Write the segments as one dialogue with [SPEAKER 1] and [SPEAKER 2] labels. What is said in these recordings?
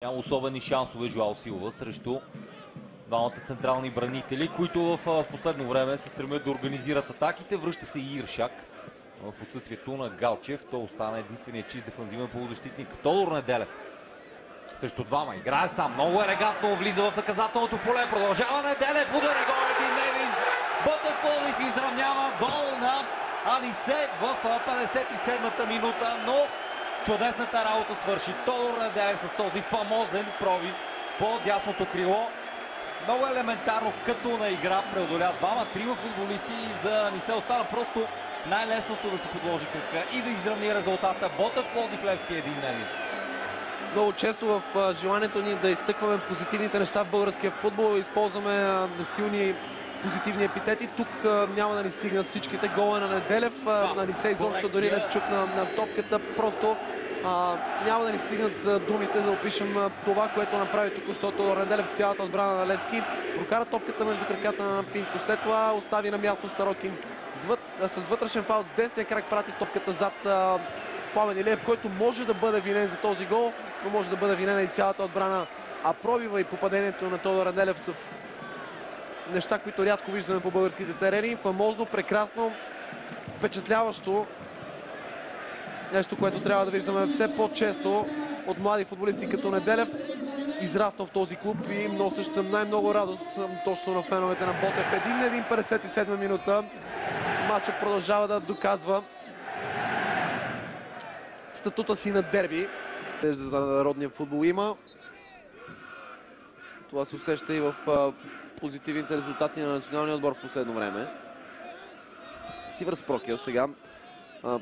[SPEAKER 1] Няма особени шансове Жоао Силва срещу двамата централни бранители, които в последно време се стремят да организират атаките. Връща се и Иршак в отсъствието на Галчев. Той остана единствения чист дефанзивен полузащитник. Тодор Неделев срещу двама. Играе сам. Много елегантно влиза в наказателното поле. Продължава Неделев. Удари гол 1-1. Ботев Пловдив изравнява гол на Анисе в 57-та минута, но чудесната работа свърши Тодор Неделев с този фамозен пробив по дясното крило. Много елементарно, като на игра преодоля двама-трима футболисти и за Анисе остана просто най-лесното да се подложи кръка и да изравни резултата. Ботев Пловдив Левски 1-1.
[SPEAKER 2] Много често в желанието ни да изтъкваме позитивните неща в българския футбол използваме силни позитивни епитети. Тук няма да ни стигнат всичките. Гола на Неделев, на Анисе изобщо дори не чукна на топката. Просто няма да ни стигнат думите да опишем това, което направи току-що Тодор Неделев с цялата отбрана на Левски. Прокара топката между краката на Пинко. След това остави на място Старокин. С вътрешен фаул с десния крак прати топката зад Пламен Илиев, който може да бъде винен за този гол, но може да бъде винена и цялата отбрана. А пробива и попадението на Тодор Неделев са неща, които рядко виждаме по българските терени. Фамозно, прекрасно, впечатляващо. Нещо, което трябва да виждаме все по-често от млади футболисти като Неделев, израснал в този клуб и носещ най-много радост точно на феновете на Ботев. 1-1, 57 минута. Матчът продължава да доказва статута си на дерби. За народния футбол има. Това се усеща и в позитивните резултати на националния отбор в последно време. Сивърс Прокел сега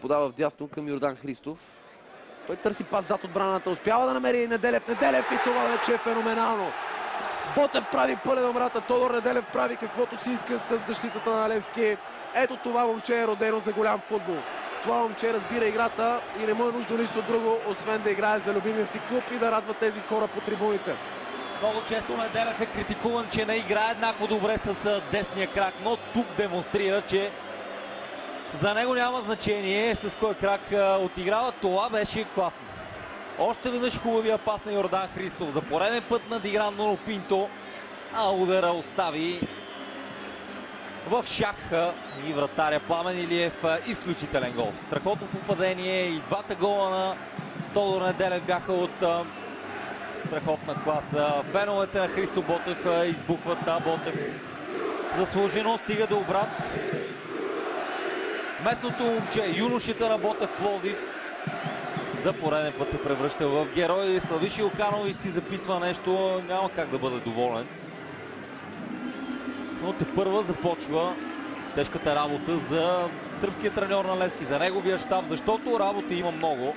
[SPEAKER 2] подава вдясно към Йордан Христов. Той търси пас зад отбраната. Успява да намери Неделев. Неделев и това вече е феноменално. Ботев прави пълен обрата. Тодор Неделев прави каквото си иска с защитата на Левски. Ето това момче е родено за голям футбол. Това момче разбира играта и не му е нужно нищо друго, освен да играе за любимия си клуб и да радва тези хора по трибуните.
[SPEAKER 1] Много често Неделев е критикуван, че не играе еднакво добре с десния крак, но тук демонстрира, че за него няма значение с кой крак отиграва. Това беше класно. Още веднъж хубавия пас на Йордан Христов. За пореден път надигран Ноно Пинто, а удара остави в шах и вратаря Пламен Илиев. Изключителен гол. Страхотно попадение и двата гола на Тодор Неделев бяха от страхотна класа. Феновете на Христо Ботев избухват. Ботев заслужено стига до обрат. Местното момче, юношите на Ботев Пловдив, за пореден път се превръща в герой. Славиши Оканович си записва нещо, няма как да бъде доволен. Но тепърва започва тежката работа за сръбския треньор на Левски, за неговия щаб, защото работа има много.